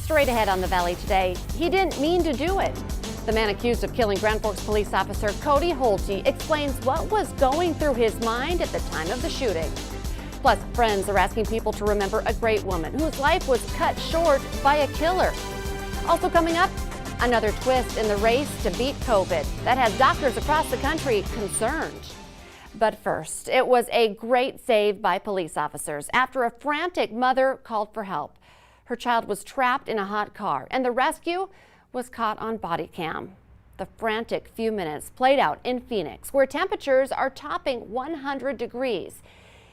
Straight ahead on the Valley today, he didn't mean to do it. The man accused of killing Grand Forks police officer Cody Holte explains what was going through his mind at the time of the shooting. Plus, friends are asking people to remember a great woman whose life was cut short by a killer. Also coming up, another twist in the race to beat COVID that has doctors across the country concerned. But first, it was a great save by police officers after a frantic mother called for help. Her child was trapped in a hot car, and the rescue was caught on body cam. The frantic few minutes played out in Phoenix, where temperatures are topping 100 degrees.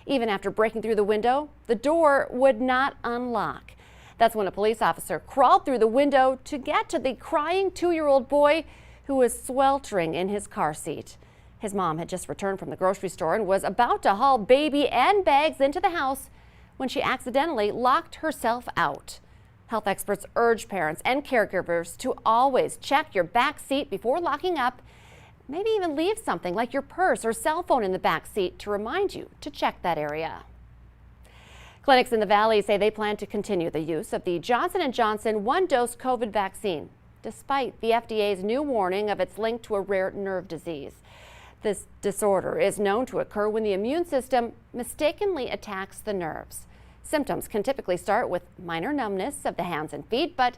Even after breaking through the window, the door would not unlock. That's when a police officer crawled through the window to get to the crying 2-year-old boy who was sweltering in his car seat. His mom had just returned from the grocery store and was about to haul baby and bags into the house when she accidentally locked herself out. Health experts urge parents and caregivers to always check your back seat before locking up. Maybe even leave something like your purse or cell phone in the back seat to remind you to check that area. Clinics in the Valley say they plan to continue the use of the Johnson & Johnson one-dose COVID vaccine, despite the FDA's new warning of its link to a rare nerve disease. This disorder is known to occur when the immune system mistakenly attacks the nerves. Symptoms can typically start with minor numbness of the hands and feet, but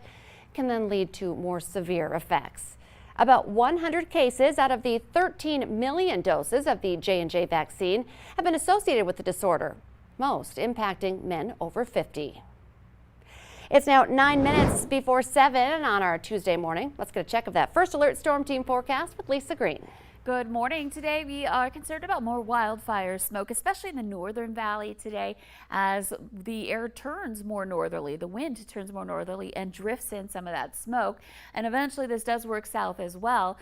can then lead to more severe effects. About 100 cases out of the 13 million doses of the J&J vaccine have been associated with the disorder, most impacting men over 50. It's now 9 minutes before 7 on our Tuesday morning. Let's get a check of that First Alert Storm Team forecast with Lisa Green. Good morning. Today we are concerned about more wildfire smoke, especially in the northern valley today as the air turns more northerly. The wind turns more northerly and drifts in some of that smoke. And eventually this does work south as well.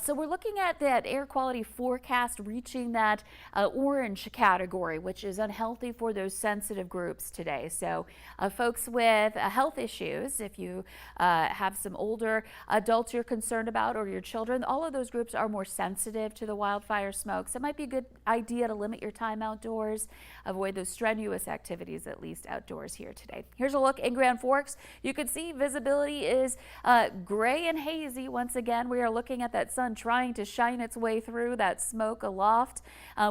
So we're looking at that air quality forecast reaching that orange category, which is unhealthy for those sensitive groups today. So folks with health issues, if you have some older adults you're concerned about or your children, all of those groups are more sensitive to the wildfire smoke. So it might be a good idea to limit your time outdoors, avoid those strenuous activities at least outdoors here today. Here's a look in Grand Forks. You can see visibility is gray and hazy. Once again, we are looking at that sun trying to shine its way through that smoke aloft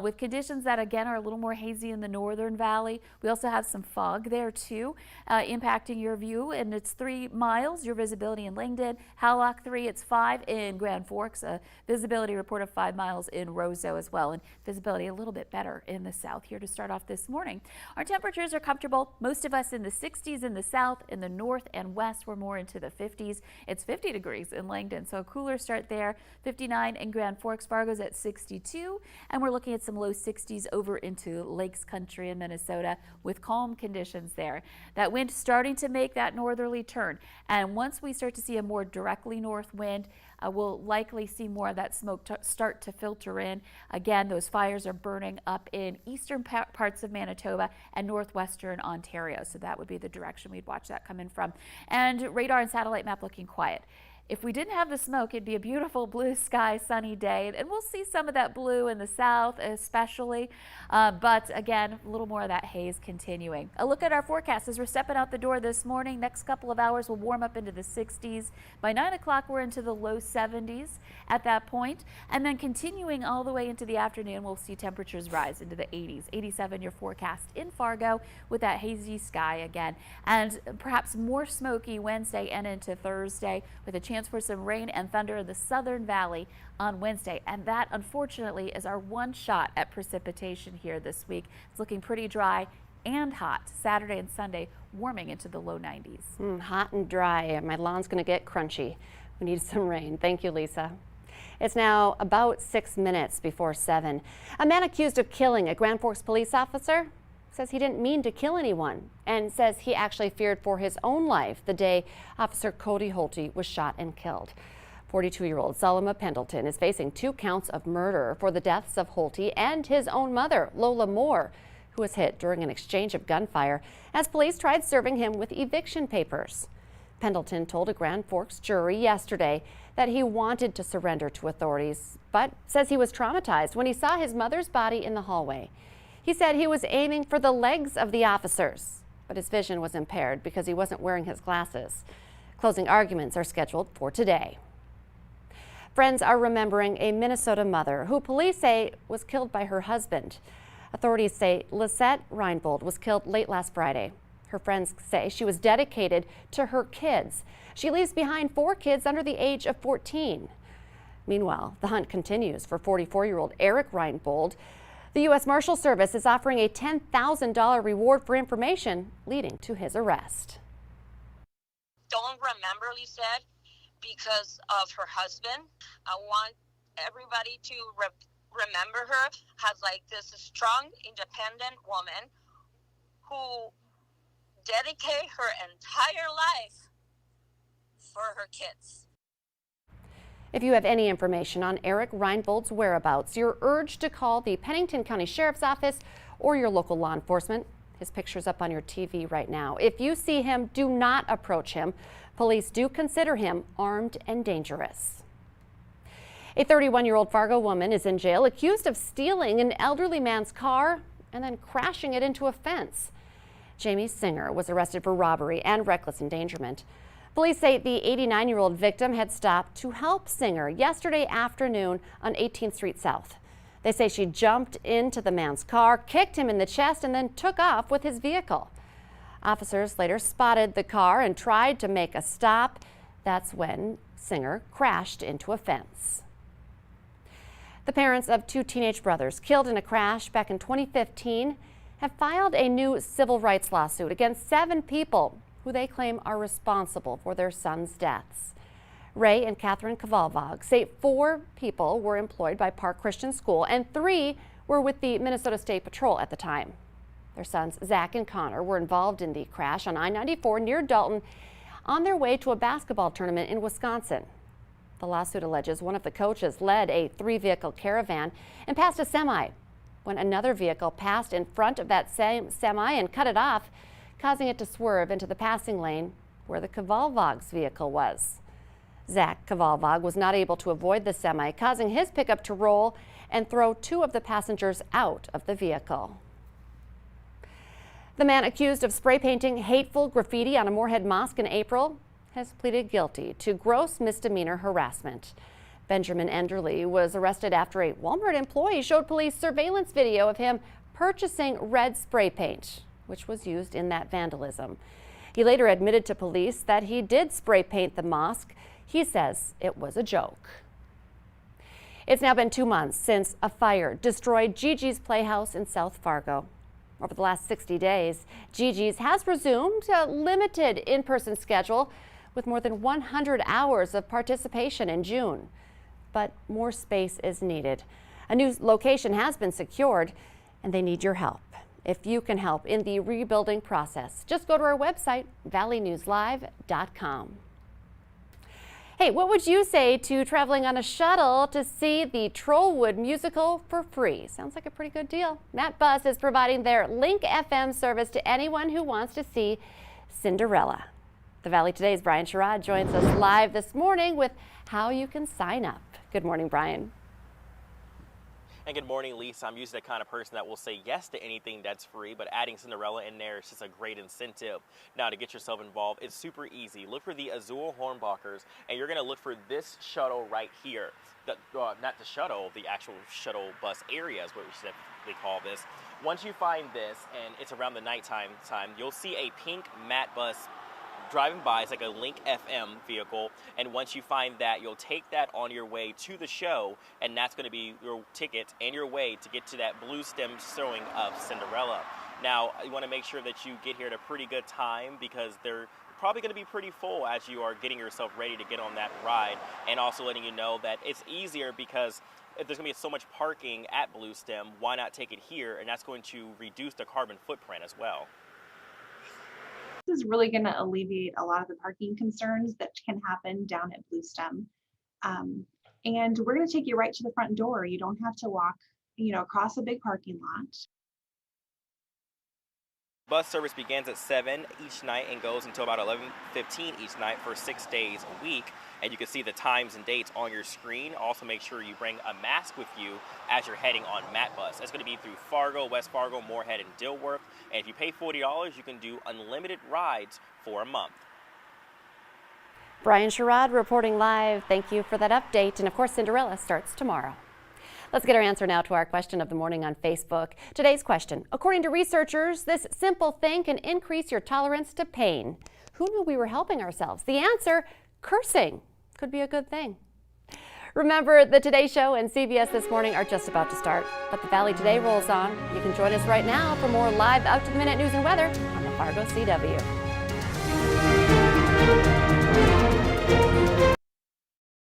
with conditions that again are a little more hazy in the northern valley. We also have some fog there too impacting your view, and it's 3 miles your visibility in Langdon. Howlock 3, it's 5 in Grand Forks. Visibility report of 5 miles in Roseau as well, and visibility a little bit better in the south here to start off this morning. Our temperatures are comfortable. Most of us in the 60s in the south. In the north and west, we're more into the 50s. It's 50 degrees in Langdon, so a cooler start there. 59 in Grand Forks. Fargo's at 62, and we're looking at some low 60s over into Lakes Country in Minnesota with calm conditions there. That wind starting to make that northerly turn, and once we start to see a more directly north wind, we'll likely see more of that smoke start to filter in. Again, those fires are burning up in eastern parts of Manitoba and northwestern Ontario. So that would be the direction we'd watch that coming from. And radar and satellite map looking quiet. If we didn't have the smoke, it'd be a beautiful blue sky, sunny day, and we'll see some of that blue in the south especially, but again, a little more of that haze continuing. A look at our forecast as we're stepping out the door this morning. Next couple of hours will warm up into the 60s. By 9 o'clock, we're into the low 70s at that point, and then continuing all the way into the afternoon, we'll see temperatures rise into the 80s. 87 your forecast in Fargo with that hazy sky again, and perhaps more smoky Wednesday and into Thursday with a chance for some rain and thunder in the southern valley on Wednesday, and that unfortunately is our one shot at precipitation here this week. It's looking pretty dry and hot. Saturday and Sunday warming into the low 90s. Hot and dry. My lawn's going to get crunchy. We need some rain. Thank you, Lisa. It's now about 6 minutes before 7. A man accused of killing a Grand Forks police officer says he didn't mean to kill anyone and says he actually feared for his own life the day Officer Cody Holte was shot and killed. 42-year-old Solomon Pendleton is facing 2 counts of murder for the deaths of Holte and his own mother, Lola Moore, who was hit during an exchange of gunfire as police tried serving him with eviction papers. Pendleton told a Grand Forks jury yesterday that he wanted to surrender to authorities, but says he was traumatized when he saw his mother's body in the hallway. He said he was aiming for the legs of the officers, but his vision was impaired because he wasn't wearing his glasses. Closing arguments are scheduled for today. Friends are remembering a Minnesota mother who police say was killed by her husband. Authorities say Lisette Reinbold was killed late last Friday. Her friends say she was dedicated to her kids. She leaves behind 4 kids under the age of 14. Meanwhile, the hunt continues for 44-year-old Eric Reinbold. The U.S. Marshal Service is offering a $10,000 reward for information leading to his arrest. Don't remember Lisette because of her husband. I want everybody to remember her as like this strong, independent woman who dedicated her entire life for her kids. If you have any information on Eric Reinbold's whereabouts, you're urged to call the Pennington County Sheriff's Office or your local law enforcement. His picture's up on your TV right now. If you see him, do not approach him. Police do consider him armed and dangerous. A 31-year-old Fargo woman is in jail accused of stealing an elderly man's car and then crashing it into a fence. Jamie Singer was arrested for robbery and reckless endangerment. Police say the 89-year-old victim had stopped to help Singer yesterday afternoon on 18th Street South. They say she jumped into the man's car, kicked him in the chest, and then took off with his vehicle. Officers later spotted the car and tried to make a stop. That's when Singer crashed into a fence. The parents of 2 teenage brothers killed in a crash back in 2015 have filed a new civil rights lawsuit against 7 people who they claim are responsible for their sons' deaths. Ray and Catherine Kavalvag say 4 people were employed by Park Christian School and 3 were with the Minnesota State Patrol at the time. Their sons, Zach and Connor, were involved in the crash on I-94 near Dalton on their way to a basketball tournament in Wisconsin. The lawsuit alleges one of the coaches led a 3-vehicle caravan and passed a semi when another vehicle passed in front of that same semi and cut it off, causing it to swerve into the passing lane where the Kavalvag's vehicle was. Zach Kavalvag was not able to avoid the semi, causing his pickup to roll and throw 2 of the passengers out of the vehicle. The man accused of spray painting hateful graffiti on a Moorhead mosque in April has pleaded guilty to gross misdemeanor harassment. Benjamin Enderle was arrested after a Walmart employee showed police surveillance video of him purchasing red spray paint, which was used in that vandalism. He later admitted to police that he did spray paint the mosque. He says it was a joke. It's now been 2 months since a fire destroyed Gigi's Playhouse in South Fargo. Over the last 60 days, Gigi's has resumed a limited in-person schedule with more than 100 hours of participation in June. But more space is needed. A new location has been secured, and they need your help. If you can help in the rebuilding process, just go to our website, valleynewslive.com. Hey, what would you say to traveling on a shuttle to see the Trollwood musical for free? Sounds like a pretty good deal. That bus is providing their Link FM service to anyone who wants to see Cinderella. The Valley Today's Brian Sherrod joins us live this morning with how you can sign up. Good morning, Brian. And good morning, Lisa. I'm usually the kind of person that will say yes to anything that's free, but adding Cinderella in there is just a great incentive. Now, to get yourself involved, it's super easy. Look for the Azul Hornbachers, and you're going to look for this shuttle right here. Not the shuttle, the actual shuttle bus area is what they call this. Once you find this, and it's around the nighttime time, you'll see a pink matte bus driving by. It's like a Link FM vehicle, and once you find that, you'll take that on your way to the show, and that's going to be your ticket and your way to get to that blue stem showing of Cinderella. Now, you want to make sure that you get here at a pretty good time because they're probably going to be pretty full as you are getting yourself ready to get on that ride, and also letting you know that it's easier because if there's going to be so much parking at Blue Stem, why not take it here, and that's going to reduce the carbon footprint as well. This is really going to alleviate a lot of the parking concerns that can happen down at Blue Stem. And we're going to take you right to the front door. You don't have to walk, across a big parking lot. Bus service begins at 7 each night and goes until about 11:15 each night for 6 days a week. And you can see the times and dates on your screen. Also make sure you bring a mask with you as you're heading on MAT Bus. It's going to be through Fargo, West Fargo, Moorhead, and Dilworth. And if you pay $40, you can do unlimited rides for a month. Brian Sherrod reporting live. Thank you for that update. And of course, Cinderella starts tomorrow. Let's get our answer now to our question of the morning on Facebook. Today's question: according to researchers, this simple thing can increase your tolerance to pain. Who knew we were helping ourselves? The answer: cursing. Could be a good thing. Remember, the Today Show and CBS This Morning are just about to start, but the Valley Today rolls on. You can join us right now for more live out-to-the-minute news and weather on the Fargo CW.